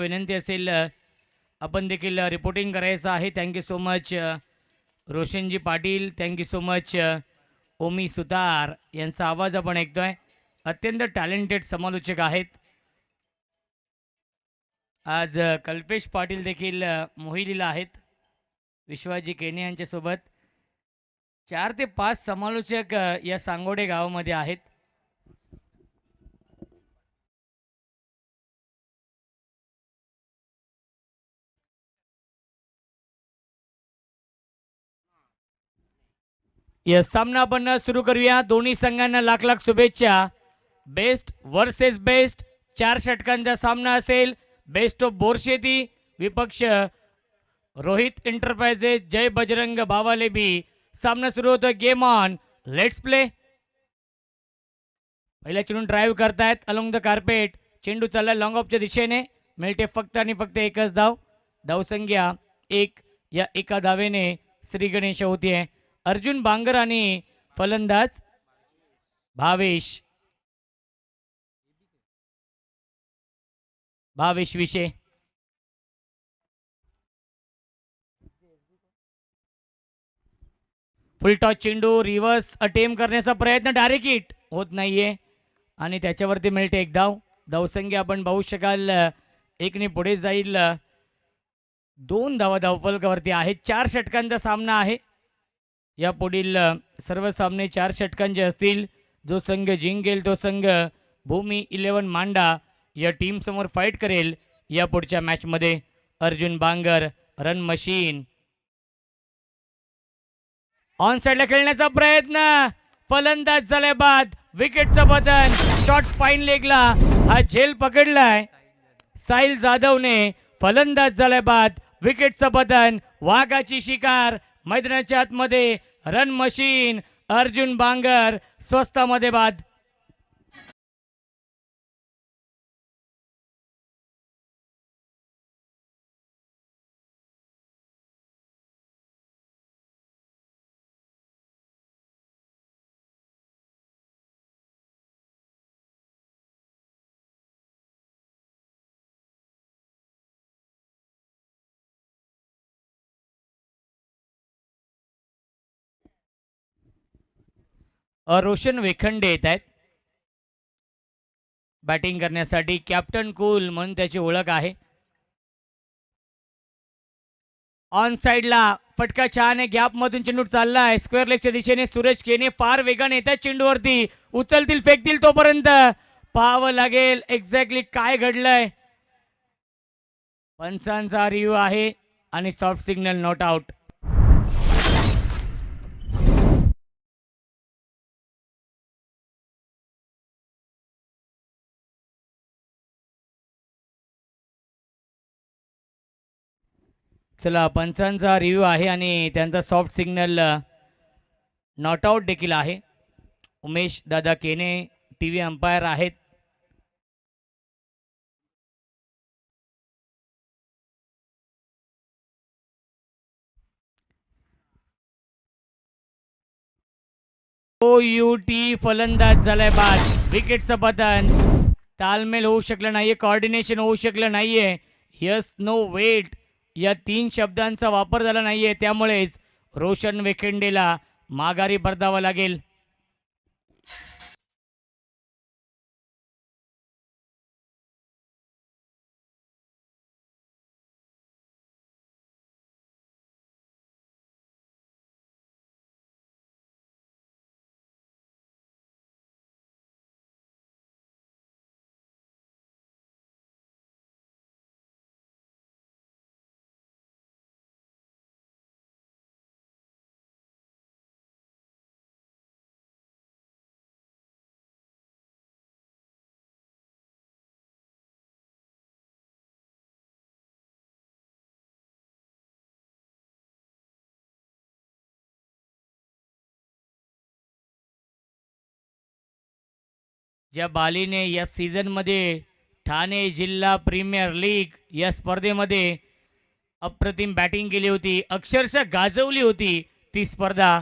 विनंती असेल आपण देखील रिपोर्टिंग करायचं आहे. Thank you so much Roshanji Patil, thank you so much Omi Sutar यांचा आवाज आपण ऐकतोय. अत्यंत टॅलेंटेड समालोचक आहेत. आज कल्पेश पाटील देखील मोहिलीला आहेत. विश्वाजी केने यांच्यासोबत 4 ते 5 समालोचक या सांगोडे गावामध्ये आहेत. या सामना आपण सुरू करूया. दोन्ही संघांना लाख लाख शुभेच्छा. बेस्ट वर्सेस बेस्ट 4 षटकांचा सामना असेल. बेस्ट ऑफ बोरशेती विपक्ष रोहित एंटरप्राइजेस जय बजरंग बावालेबी. सामना सुरू होतो. Game on, let's play. पहिला चेंडू ड्राईव्ह करतायत अलोंग द कार्पेट. चेंडू चालला लॉंग ऑफच्या दिशेने. मिळते फक्त आणि फक्त एकच धाव. धावसंख्या 1. या एका धावेने श्री गणेश होतीये. अर्जुन बांगर आणि फलंदाज भावेश विषय. फुल टॉस चेंडू रिव्हर्स अटेम्प्ट करण्याचा प्रयत्न, डायरेक्ट हिट होत नाहीये आणि त्याच्यावरती मिळते एक धाव. धावसंख्या आपण पाहू शकाल 1ने पुढे जाईल. 2 धावा धावफलकावरती आहेत. 4 षटकांचा सामना आहे. या पुढील सर्व सामने 4 षटकांचे असतील. जो संघ जिंकेल तो संघ भूमी 11 मांडा या टीम समोर फाईट करेल या पुढच्या मॅच मध्ये. Arjun Bangar run machine on साइडला खेळण्याचा प्रयत्न, फलंदाज झालाय बाद. विकेटचं बदन, शॉट फाईन लेगला हा झेल पकडलाय. साहिल जाधवने फलंदाज झालाय बाद. विकेटचं बदन, वाघाची शिकार मैदानाच्या आतमध्ये. रन मशीन अर्जुन बांगर स्वस्तामध्ये बाद. रोशन वेखंडे येत आहेत बॅटिंग करण्यासाठी. कॅप्टन कूल म्हणून त्याची ओळख आहे. ऑन साइडला फटका छान आहे. गॅप मधून चेंडू चाललाय स्क्वेअर लेगच्या दिशेने. सूरज केने फार वेगाने येतात चेंडूवरती. उचलतील फेकतील तोपर्यंत पाहावं लागेल एक्झॅक्टली काय घडलंय. पंचांचा रिव्ह्यू आहे आणि सॉफ्ट सिग्नल नॉट आउट. चला पंचांचा रिव्ह्यू आहे आणि त्यांचा सॉफ्ट सिग्नल नॉट आउट देखील आहे. उमेश दादा केने टीव्ही अंपायर आहेत. OUT फलंदाज झालाय बाद. विकेटचं पतन, तालमेल होऊ शकलं नाहीये, कोऑर्डिनेशन होऊ शकलं नाहीये. यस नो वेट या 3 शब्दांचा वापर झाला नाहीये. त्यामुळेच रोशन वेखंडेला माघारी परतावं लागेल. ज्या बालीने या सीझनमध्ये ठाणे जिल्हा प्रीमियर लीग या स्पर्धेमध्ये अप्रतिम बॅटिंग केली होती, अक्षरशः गाजवली होती ती स्पर्धा,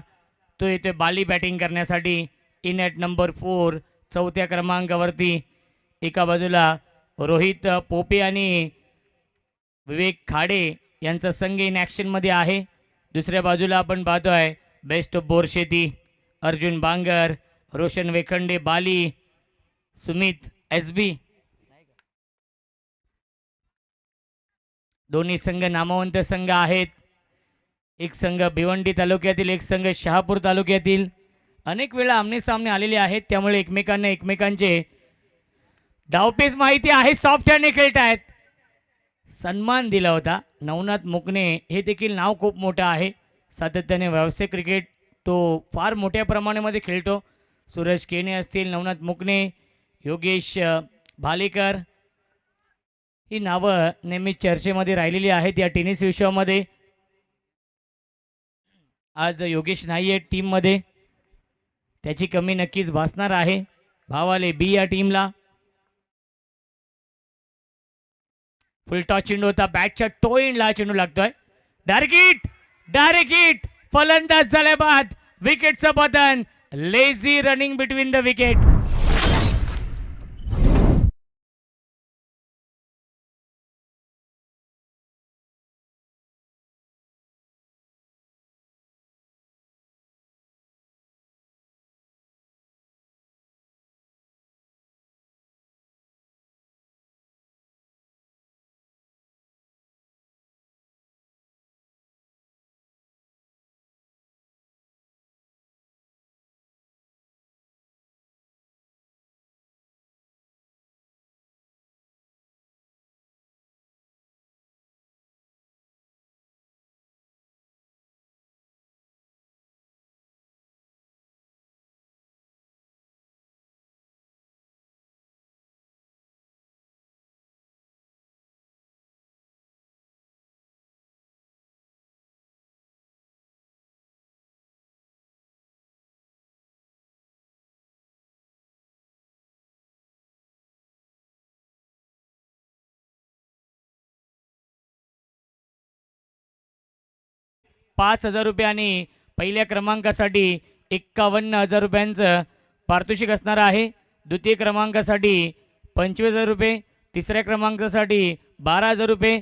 तो येते बाली बॅटिंग करण्यासाठी. इन ॲट नंबर 4 4थ्या क्रमांकावरती. एका बाजूला रोहित पोपे आणि विवेक खाडे यांचा संघ इन ॲक्शन मध्ये आहे. दुसऱ्या बाजूला आपण पाहतोय best of Borsheti, Arjun Bangar, Roshan Wekhande Bali, Sumit S B. दोन्ही संघ नामवंत संघ आहेत. एक संघ भिवंडी तालुक्यातील, एक संघ शहापूर तालुक्यातील. अनेक वेळा आमने सामने आलेले आहेत, त्यामुळे एकमेकांना एकमेकांचे डावपेच माहिती आहे. सॉफ्ट हँडने खेळत आहेत. सन्मान दिला होता. नवनाथ मुकणे हे देखील नाव खूप मोठं आहे. सातत्याने व्यावसायिक क्रिकेट तो फार मोठ्या प्रमाणामध्ये खेळतो. सूरज केने असतील, नवनाथ मुकणे, योगेश भालेकर ही नावं नेहमी चर्चेमध्ये राहिलेली आहेत या टेनिस विश्वामध्ये. आज योगेश नाही आहे टीममध्ये, त्याची कमी नक्कीच भासणार आहे. भावाले बी या टीमला. फुल टॉस चेंडू होता. बॅटच्या टो एंडला चेंडू लागतोय. Direct hit. फलंदाज झाल्या बाद विकेटचं पतन. Lazy running between the wicket. ₹5,000 आणि पहिल्या क्रमांकासाठी 51,000 रुपयांचं पारितोषिक असणार आहे. द्वितीय क्रमांकासाठी 25,000 रुपये, तिसऱ्या क्रमांकासाठी 12,000 रुपये,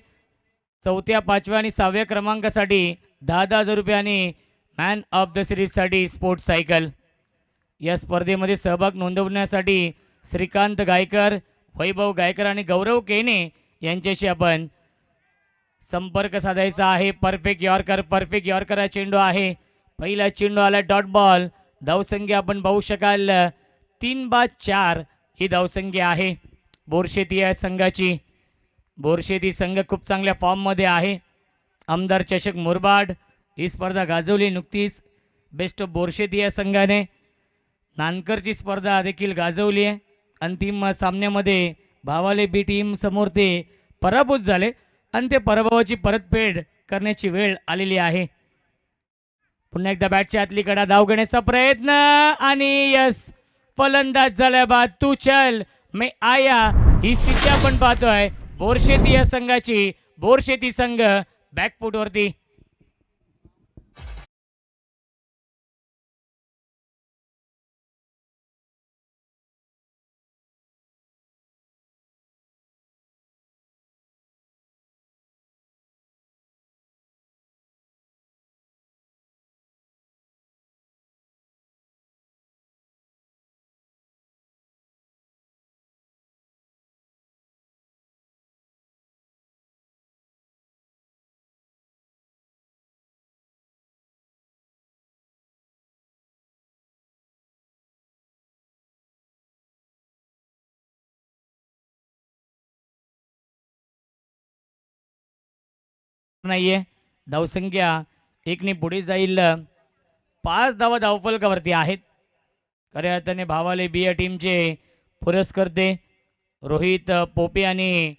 चौथ्या, पाचव्या आणि सहाव्या क्रमांकासाठी 10,000 रुपये आणि मॅन ऑफ द सिरीजसाठी स्पोर्ट्स सायकल. या स्पर्धेमध्ये सहभाग नोंदवण्यासाठी श्रीकांत गायकर, वैभव गायकर आणि गौरव केने यांच्याशी आपण संपर्क साधायचा आहे. परफेक्ट यॉर्कर हा चेंडू आहे. पहिला चेंडू आला डॉट बॉल. धावसंख्या आपण पाहू शकाल 3/4 ही धावसंख्या आहे बोरशेती या संघाची. बोरशेती संघ खूप चांगल्या फॉर्ममध्ये आहे. आमदार चषक मुरबाड ही स्पर्धा गाजवली नुकतीच बेस्ट ऑफ बोरशेती या संघाने. नानकरची स्पर्धा देखील गाजवली आहे. अंतिम सामन्यामध्ये भावाले बी टीम समोर ते पराभूत झाले आणि ते पराभवाची परतफेड करण्याची वेळ आलेली आहे. पुन्हा एकदा बॅटच्या आतली कडा धाव घेण्याचा प्रयत्न आणि यस, फलंदाज झाल्या बाद तू चल मैं आया ही स्थिती आपण पाहतोय बोरशेती या संघाची. बोरशेती संघ बॅकफुटवरती. नाहीये. धावसंख्या एकने पुढे जाईल. 5 धावा धावफलकावरती आहेत. खऱ्या अर्थाने भावाले बी या टीमचे पुरस्कर्ते रोहित पोपे आणि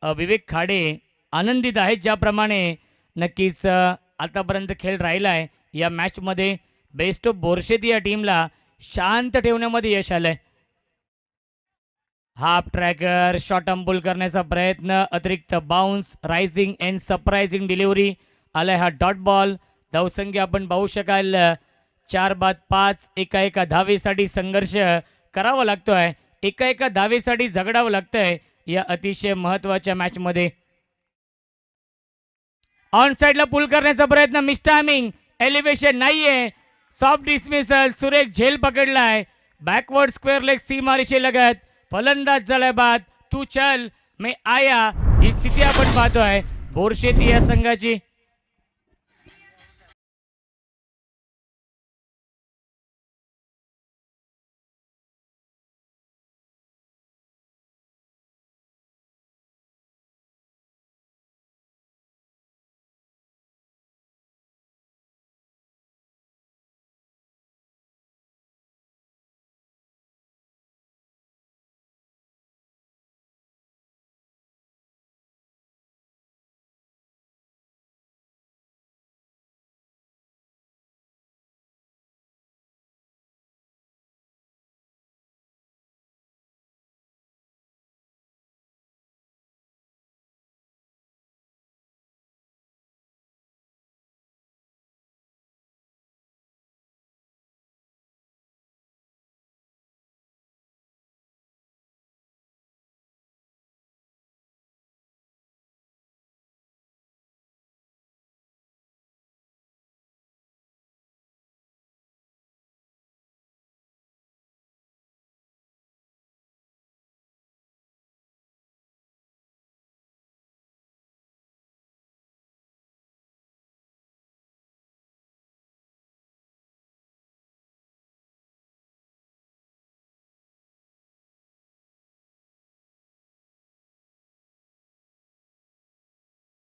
विवेक खाडे आनंदित आहेत. ज्याप्रमाणे नक्कीच आतापर्यंत खेळ राहिला आहे या मॅचमध्ये बेस्ट ऑफ बोरशेती या टीमला शांत ठेवण्यामध्ये यश आलंय. हाफ ट्रॅकर शॉर्ट अंबुल करण्याचा प्रयत्न, अतिरिक्त bounce, rising and surprising delivery आलाय हा डॉट बॉल. धावसंख्या आपण पाहू शकाल 4/5. एका धावेसाठी संघर्ष करावा लागतोय. एका धावेसाठी झगडावं लागतंय या अतिशय महत्त्वाच्या मॅचमध्ये. ऑन साइडला पुल करण्याचा प्रयत्न, मिस टायमिंग, एलिव्हेशन नाहीये, सॉफ्ट डिसमिसल, सुरेख झेल पकडलाय, बॅकवर्ड स्क्वेअर लेग सीमा लगत, फलंदाज झालाय बाद, तू चल मैं आया, ही स्थिती आपण पाहतोय बोरशेती या संघाची.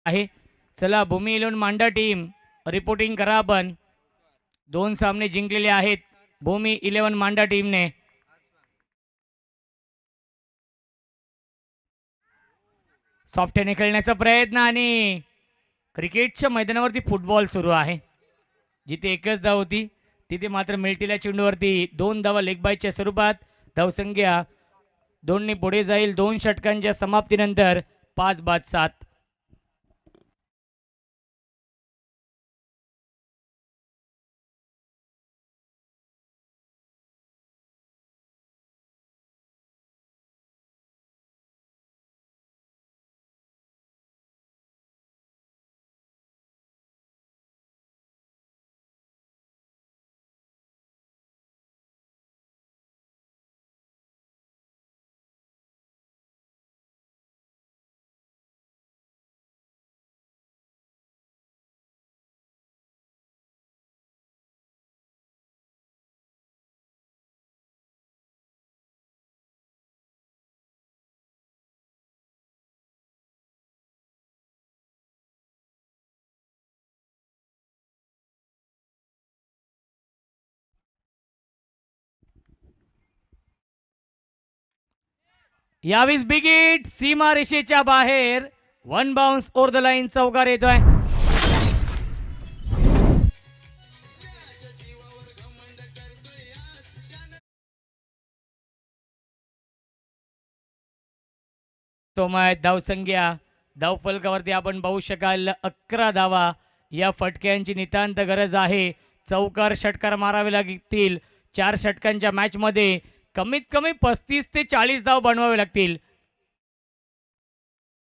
आहे चला, भूमी 11 मांडा टीम रिपोर्टिंग करा. आपण 2 सामने जिंकलेले आहेत भूमी 11 मांडा टीमने. सॉफ्टने खेळण्याचा प्रयत्न आणि क्रिकेटच्या मैदानावरती फुटबॉल सुरू आहे. जिथे एकच धाव होती तिथे मात्र मिल्टीला चेंडूवरती 2 धावा लेग बायच्या स्वरूपात. धावसंख्या 2 पुढे जाईल 2 षटकांच्या समाप्तीनंतर 5-7. यावीस बिग हिट सीमा रेषेच्या बाहेर. 1 बाउन्स ओव्हर द लाईन. चौकार येतोय. धावसंख्या धावफलकावरती आपण पाहू शकाल 11 धावा. या फटक्यांची नितांत गरज आहे. चौकार षटकार मारावे लागतील. 4 षटकांच्या मॅच मध्ये कमीत कमी 35 ते 40 धाव बनवावे लागतील.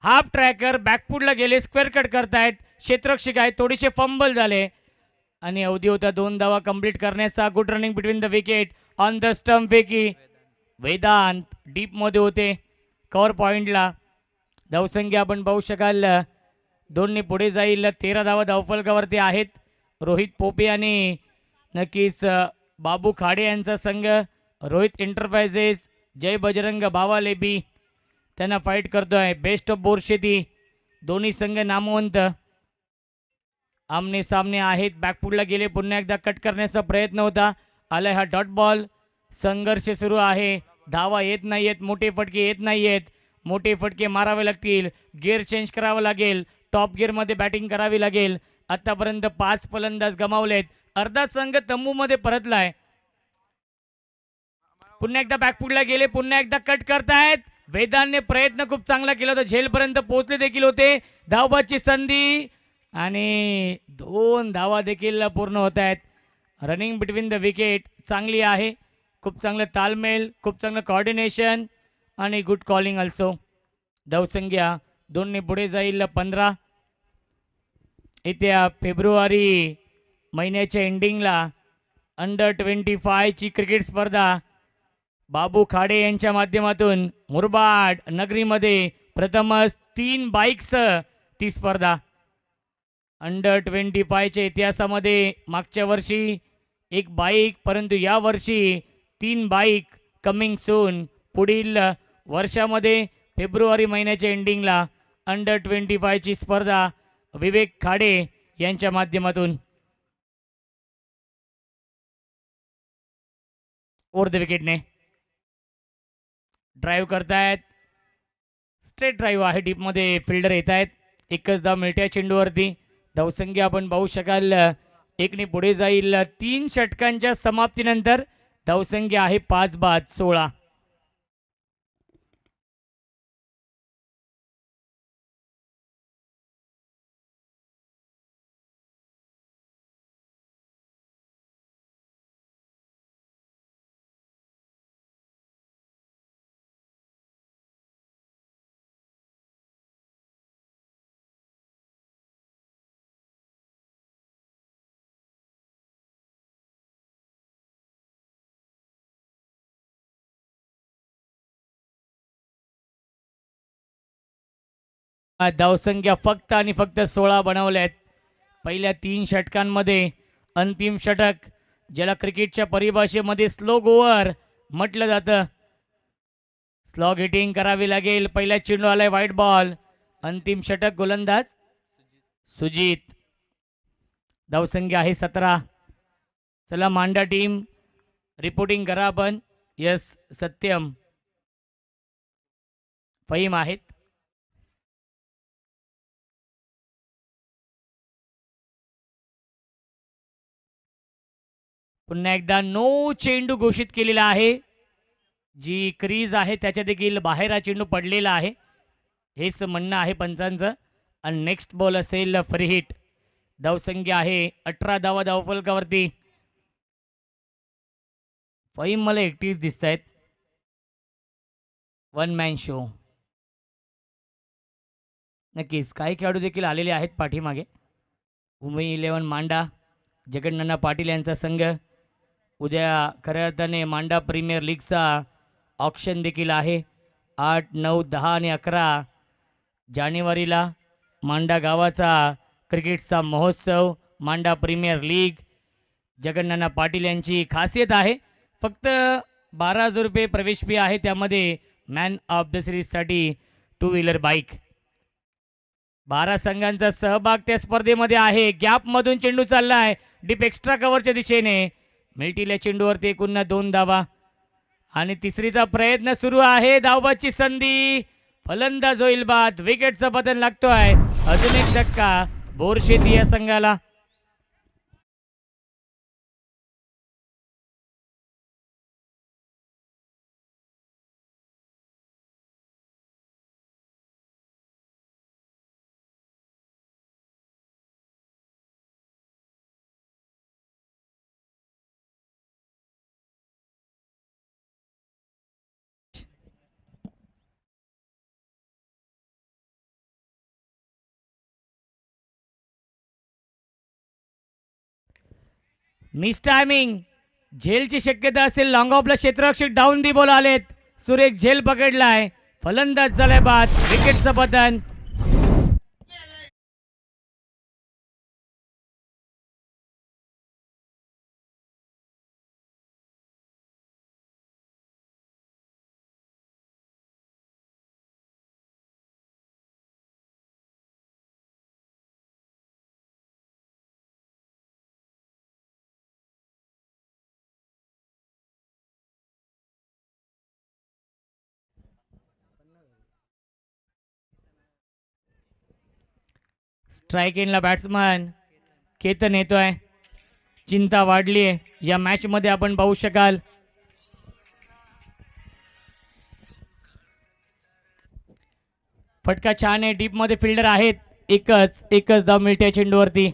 हाफ ट्रॅकर बॅकफुटला गेले, स्क्वेअर कट करतायत, क्षेत्ररक्षक आहेत, थोडेसे फंबल झाले आणि अवधी होता 2 धावा कंप्लीट करण्याचा. Good running between the wicket on the stump पैकी. वेदांत डीप मध्ये होते कव्हर पॉइंटला. धावसंख्या आपण पाहू शकाल 2 पुढे जाईल. 13 धावा धावफलकावरती आहेत. रोहित पोपे आणि नक्कीच बाबू खाडे यांचा संघ. रोहित एंटरप्राइजेस, जय बजरंग बावालेबी त्यांना फाईट करतोय. Best of Borsheti. दोन्ही संघ नामवंत आमने सामने आहेत. बॅकफुटला गेले, पुन्हा एकदा कट करण्याचा प्रयत्न होता. आलाय हा डॉट बॉल. संघर्ष सुरू आहे. धावा येत नाहीयेत, मोठे फटके येत नाहीयेत. मोठे फटके मारावे लागतील. गिअर चेंज करावं लागेल. टॉप गिअरमध्ये बॅटिंग करावी लागेल. आतापर्यंत 5 फलंदाज गमावलेत. अर्धा संघ तंबूमध्ये परतलाय. पुन्हा एकदा बॅकफुटला गेले, पुन्हा एकदा कट करतायत. वेदांतने प्रयत्न खूप चांगला केला होता, झेलपर्यंत पोहोचले देखील होते. धावबाची संधी आणि 2 धावा देखील पूर्ण होत आहेत. रनिंग बिटवीन द विकेट चांगली आहे. खूप चांगलं तालमेल, खूप चांगलं कॉर्डिनेशन आणि गुड कॉलिंग ऑल्सो. धावसंख्या 2 पुढे जाईल 15. येत्या फेब्रुवारी महिन्याच्या एंडिंगला अंडर-25 ची क्रिकेट स्पर्धा बाबू खाडे यांच्या माध्यमातून मुरबाड नगरीमध्ये प्रथमच 3 बाईक्स ती स्पर्धा अंडर-25 च्या इतिहासामध्ये मागच्या वर्षी 1 बाईक, परंतु या वर्षी 3 बाईक कमिंग सून. पुढील वर्षामध्ये फेब्रुवारी महिन्याच्या एंडिंगला अंडर-25 ची स्पर्धा विवेक खाडे यांच्या माध्यमातून. ओव्हर द विकेटने ड्राईव्ह करतायत, स्ट्रेट ड्राईव्ह आहे, डीपमध्ये फिल्डर येत आहेत. एकच धाव मिळत्या चेंडूवरती. धावसंख्या आपण पाहू शकाल 1ने पुढे जाईल. 3 षटकांच्या समाप्तीनंतर धावसंख्या आहे 5 बाद 16. धावसंख्या फक्त आणि फक्त 16 बनवल्यात पहिल्या 3 षटकांमध्ये. अंतिम षटक ज्याला क्रिकेटच्या परिभाषेमध्ये स्लो गोवर म्हटलं जातं. स्लॉग हिटिंग करावी लागेल. पहिल्या चेंडू आलाय व्हाईट बॉल. अंतिम षटक गोलंदाज सुजित. धावसंख्या आहे 17. चला मांडा टीम रिपोर्टिंग करा आपण. यस सत्यम फहीम आहेत. पुन्हा एकदा नो चेंडू घोषित केलेला आहे. जी क्रीज आहे त्याच्या देखील बाहेर हा चेंडू पडलेला आहे, हेच म्हणणं आहे पंचांचं. आणि नेक्स्ट बॉल असेल फ्री हिट. धावसंख्या आहे 18 धावा धावफलकावरती. फहीम मला एकटीच दिसत आहेत. 1 मॅन शो. नक्कीच काही खेळाडू देखील आलेले आहेत पाठीमागे. मुंबई 11 मांडा जगन्नाना पाटील यांचा संघ. उद्या खऱ्या अर्थाने मांडा प्रीमियर लीगचा ऑक्शन देखील आहे. 8, 9, 10 आणि 11 जानेवारीला मांडा गावाचा क्रिकेटचा महोत्सव. मांडा प्रीमियर लीग जगन्नाना पाटील यांची खासियत आहे. फक्त 12,000 रुपये प्रवेश फी आहे. त्यामध्ये मॅन ऑफ द सिरीजसाठी 2 व्हीलर बाईक. 12 संघांचा सहभाग त्या स्पर्धेमध्ये आहे. गॅपमधून चेंडू चाललाय डीप एक्स्ट्रा कव्हरच्या दिशेने. मिळतील चेंडूवरती एकूण 2 धावा आणि तिसरीचा प्रयत्न सुरू आहे. धावबाची संधी. फलंदाज होईल बाद. विकेटचं बदल लागतोय. अजून एक धक्का बोरशेती या संघाला. Miss timing. झेलची शक्यता असेल. लॉंग ऑफला क्षेत्ररक्षक डाऊन दी बॉल आलेत. सुरेख झेल पकडलाय. फलंदाज झालाय बाद. विकेटचं पतन. स्ट्राईक एंडला बॅट्समन केतन येतोय. चिंता वाढली आहे या मॅच मध्ये आपण पाहू शकाल. फटका छान आहे. डीप मध्ये फिल्डर आहेत. एकच धाव मिळते चेंडूवरती.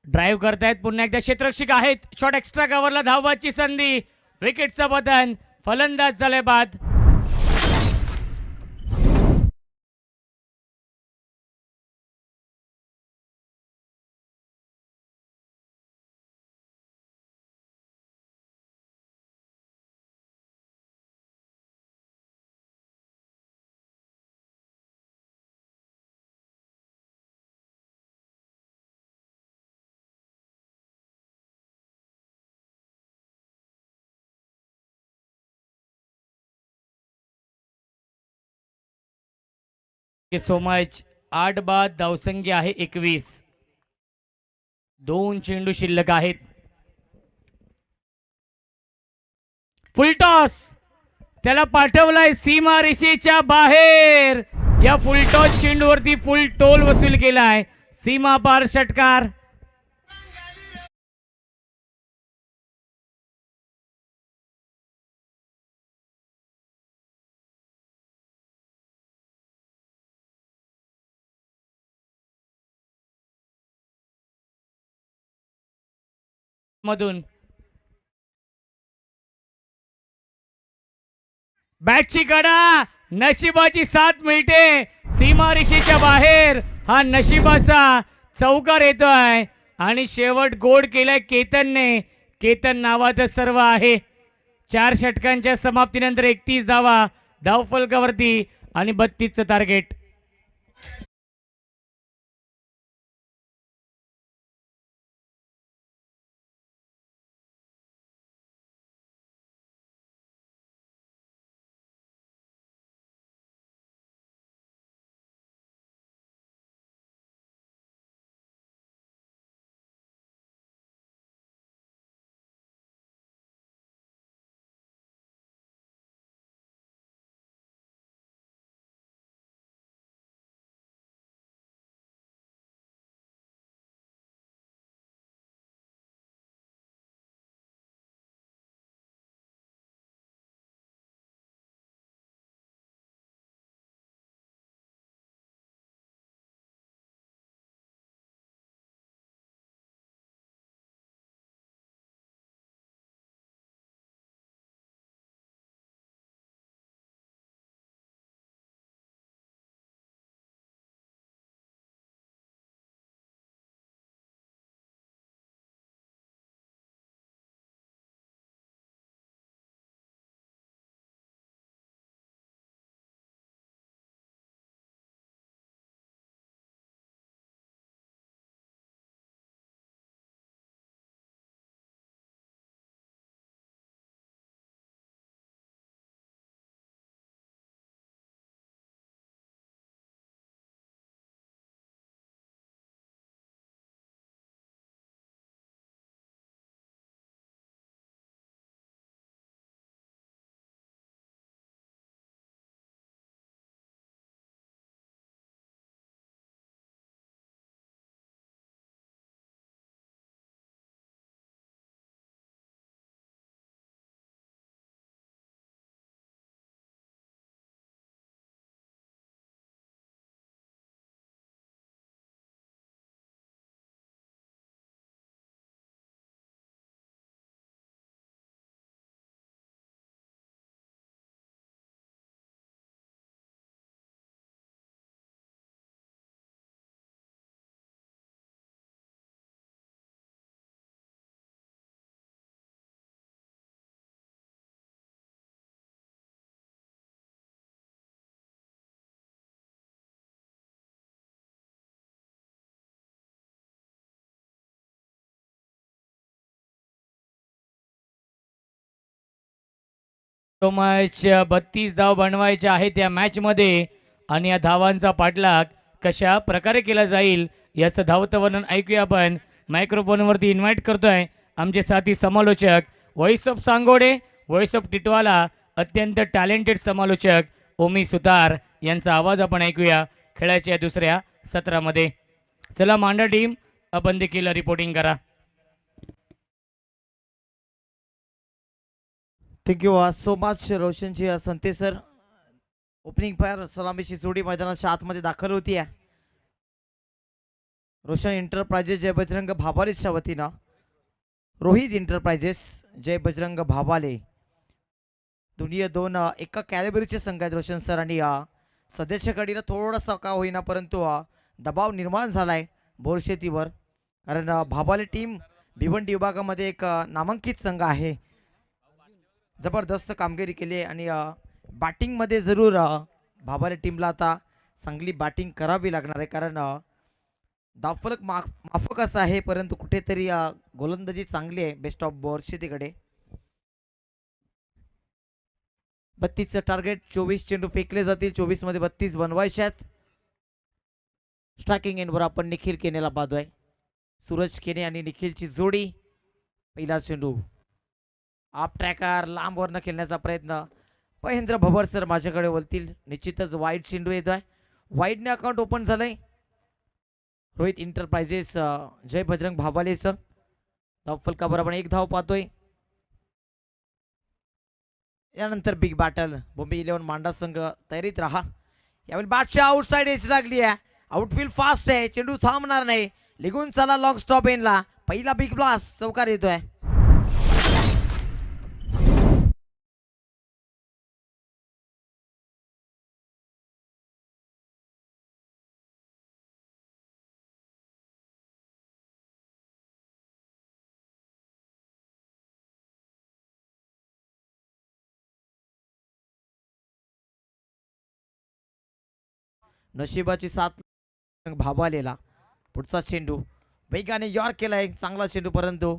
ड्राईव्ह करतायत पुन्हा एकदा क्षेत्ररक्षक आहेत. शॉट एक्स्ट्रा कव्हरला धावाची संधी. विकेटचं पतन. फलंदाज झाले बाद. So much. 8 बाद. धावसंख्या आहे 21. 2 चेंडू शिल्लक आहेत. फुलटॉस. त्याला पाठवलाय सीमा रेषेच्या बाहेर. या फुलटॉस चेंडूवरती फुल टोल वसूल केलाय. सीमा पार षटकार. मधून बॅटची कडा. नशिबाची साथ मिळते. सीमा रेषेच्या बाहेर हा नशिबाचा चौकार येतोय आणि शेवट गोड केलाय केतनने. केतन नावाचं सर्व आहे. 4 षटकांच्या समाप्तीनंतर 31 धावा धावफलकावरती आणि 32चं टार्गेट. मॅच 32 धाव बनवायचे आहेत या मॅच मध्ये आणि या धावांचा पाठलाग कशा प्रकारे केला जाईल याचं धावतं वर्णन ऐकूया आपण. मायक्रोफोनवरती इन्व्हाइट करतोय आमचे साथी समालोचक voice of Sangode, voice of Titwala, अत्यंत टॅलेंटेड समालोचक ओमी सुतार यांचा आवाज आपण ऐकूया खेळाच्या दुसऱ्या सत्रामध्ये. चला मांडा टीम, आपण देखील रिपोर्टिंग करा. Thank you so much Roshanji संते sir. Opening fire सलामीची जोडी मैदानाच्या आतमध्ये दाखल होती आहे. रोशन एंटरप्राइजेस जय बजरंग भाबालेच्या वतीनं रोहित एंटरप्राइजेस जय बजरंग भाबाले दोन्ही दोन एका कॅलिबरीचे संघ आहेत रोशन सर. आणि सध्याच्या घडीला थोडासा का होईना परंतु दबाव निर्माण झालाय बोरशेतीवर, कारण भाबाले टीम भिवंडी विभागामध्ये एक नामांकित संघ आहे. जबरदस्त कामगिरी केली आहे आणि बॅटिंगमध्ये जरूर भाबाले टीमला आता चांगली बॅटिंग करावी लागणार आहे, कारण धावफलक माफक असं आहे परंतु कुठेतरी गोलंदाजी चांगली आहे बेस्ट ऑफ बोरशेतीकडे. 32चं टार्गेट, 24 चेंडू फेकले जातील, 24 मध्ये 32 बनवायचे आहेत. स्ट्रायकिंग एंडवर आपण निखिल केनेला पाहतोय. सूरज केने आणि निखिलची जोडी. पहिला चेंडू आप ट्रॅकर लांबवरनं खेळण्याचा प्रयत्न. महेंद्र भवर सर माझ्याकडे बोलतील. निश्चितच वाईड चेंडू येतोय, वाईडने अकाउंट ओपन झालंय रोहित एंटरप्राइजेस जय बजरंग भाबालेचं. धावफलकावर आपण एक धाव पाहतोय. यानंतर बिग बॅटल मुंबई 11 मांडा संघ तयारीत राहा. यावेळी बॅटच्या आउटसाइड एज लागली आहे, आउटफील्ड फास्ट आहे, चेंडू थांबणार नाही, लिगून चला लॉंग स्टॉप एनला. पहिला बिग ब्लास्ट चौकार येतोय. नशिबाची साथ भाबालेला. पुढचा चेंडू वेगाने यॉर्क केलाय, चांगला चेंडू परंतु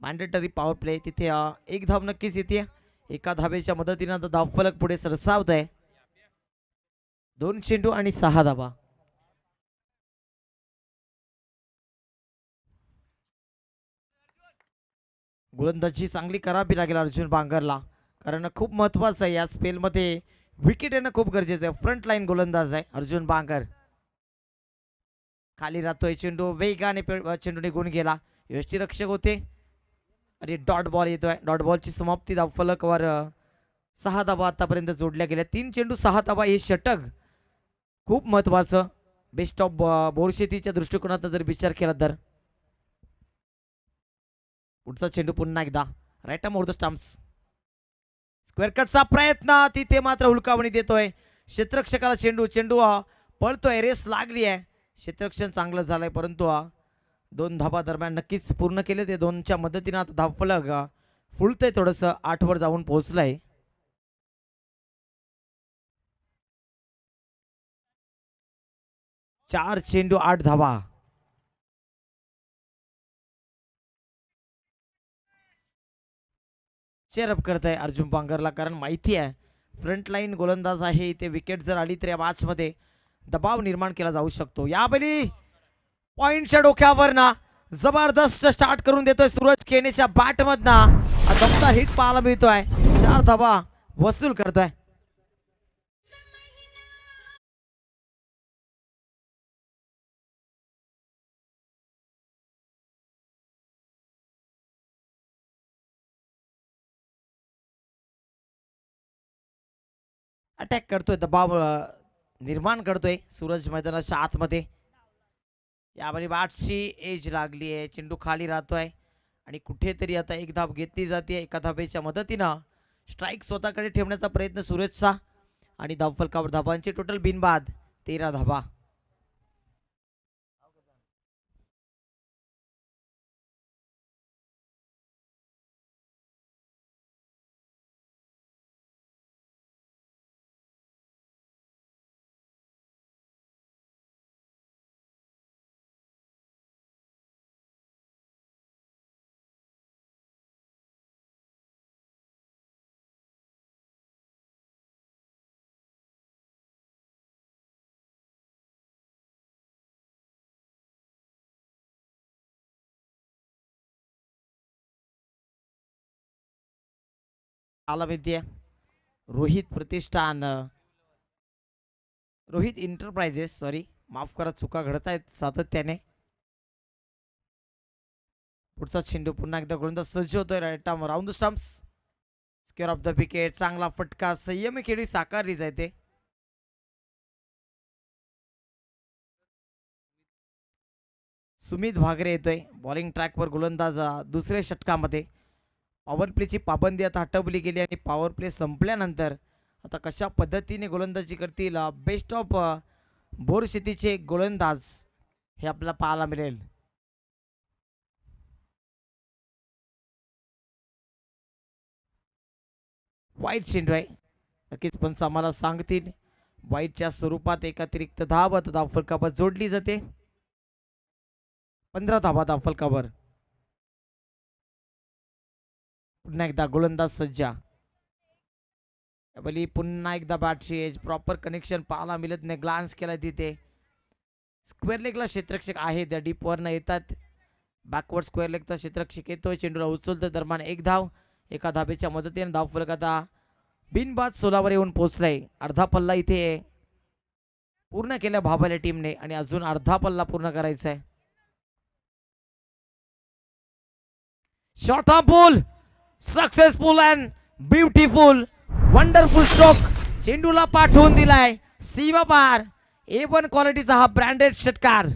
मॅन्डेटरी पॉवर प्ले तिथे एक धाव नक्कीच येते. एका धावेच्या मदतीनं धावफलक पुढे सरसावत आहे. 2 चेंडू आणि 6 धावा. गोलंदाजी चांगली करावी लागेल अर्जुन बांगरला, कारण खूप महत्वाचं आहे या स्पेलमध्ये. विकेट येणं खूप गरजेचं आहे. फ्रंट लाईन गोलंदाज आहे अर्जुन बांगर. खाली राहतोय चेंडू, वेगाने चेंडू निघून गेला, यष्टीरक्षक होते आणि डॉट बॉल येतोय. डॉट बॉलची समाप्ती धावफलकावर 6 धावा आतापर्यंत जोडल्या गेल्या. 3 चेंडू 6 धावा हे षटक खूप महत्वाचं बेस्ट ऑफ बोरशेतीच्या दृष्टिकोनात जर विचार केला तर. पुढचा चेंडू पुन्हा एकदा right arm over the stumps. Square कटचा प्रयत्न, तिथे मात्र हुलकावणी देतोय क्षेत्ररक्षकाला. चेंडू पळतोय, रेस लागली आहे, क्षेत्ररक्षण चांगलं झालंय परंतु 2 धावा दरम्यान नक्कीच पूर्ण केले. ते 2च्या मदतीनं आता धावफलक फुलतंय, थोडंसं 8 वर जाऊन पोहोचलंय. चार चेंडू 8 धावा. चेअरअप करत आहे अर्जुन बांगरला, कारण माहिती आहे फ्रंट लाईन गोलंदाज आहे. इथे विकेट जर आली तर या मॅच मध्ये दबाव निर्माण केला जाऊ शकतो. यावेळी पॉइंटच्या डोक्यावर ना जबरदस्त स्टार्ट करून देतोय सूरज केनेच्या बॅट मधनं. दमदार हिट पाहायला मिळतोय, 4 धावा वसूल करतोय. अटॅक करतोय, दबाव निर्माण करतोय सूरज मैदानाच्या आतमध्ये. यावेळी बॅटची एज लागली आहे, चेंडू खाली राहतोय आणि कुठेतरी आता एक धाव घेतली जाते. एका धावेच्या मदतीनं स्ट्राईक स्वतःकडे ठेवण्याचा प्रयत्न सूरजचा आणि धावफलकावर धावांची टोटल बिनबाद 13 धावा. आला विद्या रोहित प्रतिष्ठान, रोहित एंटरप्राइजेस, सॉरी माफ करा, चुका घडत आहेत सातत्याने. पुढचा चेंडू पुन्हा एकदा गोलंदाज सज्ज होतोय. Right arm round the stumps, square off the wicket. चांगला फटका, संयमी खेळी साकारली जाते. सुमित भागरे येतोय बॉलिंग ट्रॅकवर गोलंदाज दुसऱ्या षटकामध्ये. पॉवर प्लेची पाबंदी आता हटवली गेली आणि पॉवर प्ले संपल्यानंतर आता कशा पद्धतीने गोलंदाजी करतील बेस्ट ऑफ बोरशेतीचे गोलंदाज हे आपल्याला पाहायला मिळेल. वाईट चेंडू आहे, नक्कीच पंच आम्हाला सांगतील. वाईटच्या स्वरूपात एक अतिरिक्त धाव फलकावर जोडली जाते. 15 धावा फलकावर. पुन्हा एकदा गोलंदाज सज्जा. पुन्हा एकदा बॅटची एज प्रॉपर कनेक्शन पाहायला मिळत नाही. ग्लान्स केला तिथे स्क्वेअर लेगला क्षेत्ररक्षक आहे, त्या डीप वरनं येतात. बॅकवर्ड स्क्वेअर लेगचा क्षेत्ररक्षक येतोय, चेंडूला उचलतो दरम्यान एक धाव. एका धाबेच्या मदतीने धाव फलक आता बिनबाद 16 येऊन पोहोचलाय. अर्धा पल्ला इथे पूर्ण केल्या भाबाल्या टीमने आणि अजून अर्धा पल्ला पूर्ण करायचा आहे. Short of ball successful and beautiful wonderful stroke. चेंडूला पाठवून दिलाय सीमा पार. A1 क्वालिटीचा हा ब्रँडेड षटकार.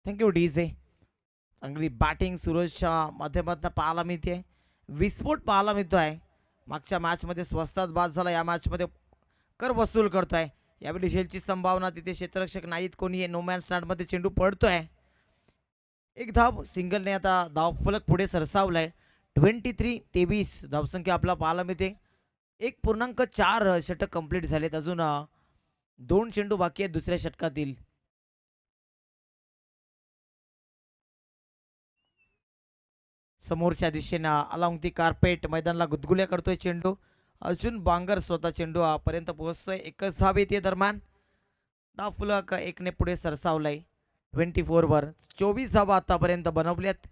Thank you DJ. चांगली बॅटिंग सुरजच्या माध्यमातून पाहायला मिळते. विस्फोट पाहायला मिळतोय. मागच्या मॅचमध्ये स्वस्तात बाद झाला, या मॅचमध्ये कर वसूल करतोय. यावेळी झेलची संभावना तिथे क्षेत्ररक्षक नाहीत कोणी. नो मॅन स्टँडमध्ये चेंडू पडतोय. एक धाव सिंगलने आता धाव फलक पुढे सरसावलाय. 23-23 धावसंख्या आपला पाहायला मिळते. 1.4 षटक कंप्लीट झालेत. अजून 2 चेंडू बाकी आहेत दुसऱ्या षटकातील. समोरच्या दिशेनं अलॉंग दी कार्पेट मैदानाला गुदगुल्या करतोय चेंडू. अर्जुन बांगर स्वतः चेंडू पर्यंत पोहोचतोय. एकच धाव येते दरम्यान. धाव फलक 1ने पुढे सरसावलाय 24 वर. 24 धावा आतापर्यंत बनवल्यात.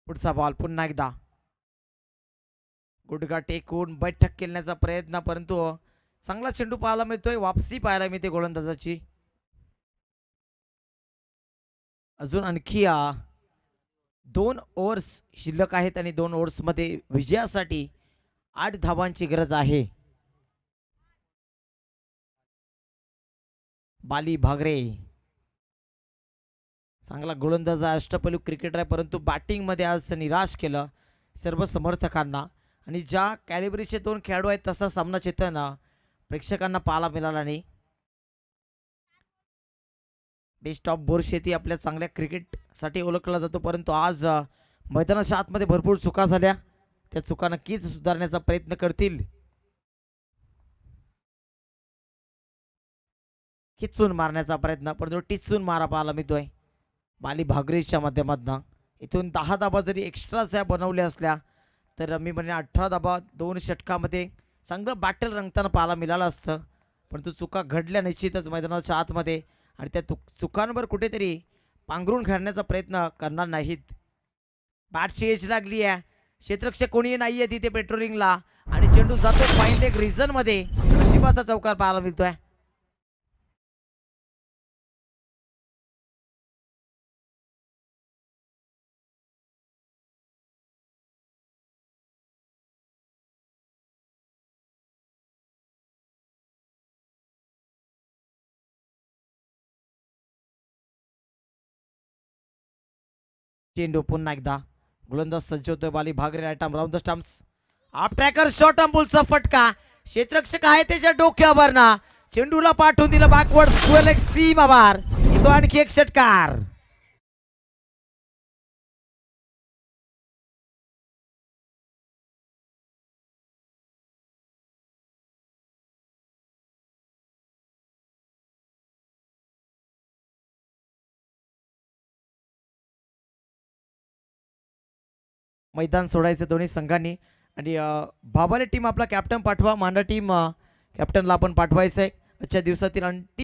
पुढचा बॉल पुन्हा एकदा गुडघा टेकून बैठक केल्याचा प्रयत्न, परंतु चांगला चेंडू पाहायला मिळतोय. वापसी पाहायला मिळते गोलंदाजाची. अजून आणखी 2 ओव्हर्स शिल्लक आहेत आणि 2 ओव्हर्समध्ये विजयासाठी 8 धावांची गरज आहे. बाली भागरे चांगला गोलंदाज, अष्टपैलू क्रिकेटर आहे, परंतु बॅटिंगमध्ये आज निराश केलं सर्व समर्थकांना. आणि ज्या कॅलिबरीचे 2 खेळाडू आहेत तसा सामना चेतन प्रेक्षकांना पाहायला मिळाला नाही. बेस्ट ऑफ बोरशेती आपल्या चांगल्या क्रिकेटसाठी ओळखला जातो, परंतु आज मैदानाच्या आतमध्ये भरपूर चुका झाल्या. त्या चुका नक्कीच सुधारण्याचा प्रयत्न करतील. खिचून मारण्याचा प्रयत्न, परंतु टिचून मारा पाहायला मिळतोय बाली भागरेच्या माध्यमातून. इथून 10 धाबा जरी एक्स्ट्रा बनवल्या असल्या तर मी म्हणेन 18 धाबा 2 षटकामध्ये चांगलं बॅटल रंगताना पाहायला मिळालं असतं, परंतु चुका घडल्या निश्चितच मैदानाच्या आतमध्ये. आणि त्या चुकांवर कुठेतरी पांघरून खेळण्याचा प्रयत्न करणार नाहीत. बॅटची एज लागली आहे. क्षेत्ररक्षक कोणी नाहीये तिथे पेट्रोलिंगला आणि चेंडू जातो फाईन लेग रिझन मध्ये. नशिबाचा चौकार पाहायला मिळतोय. चेंडू पुन्हा एकदा गोलंदाज सज्ज होतोय Bali Bhagre. Right arm round the stumps. Up tracker short arm बॉलचा फटका. क्षेत्ररक्षक आहे त्याच्या डोक्यावर ना. चेंडूला पाठवून दिलं बॅकवर्ड स्क्वेअर लेग सीम आभार. तो आणखी एक षटकार. मैदान सोडायचं दोन्ही संघांनी. आणि भाबाले टीम आपला कॅप्टन पाठवा. मांडा टीम कॅप्टनला आपण पाठवायचं आहे. आजच्या दिवसातील अंतिम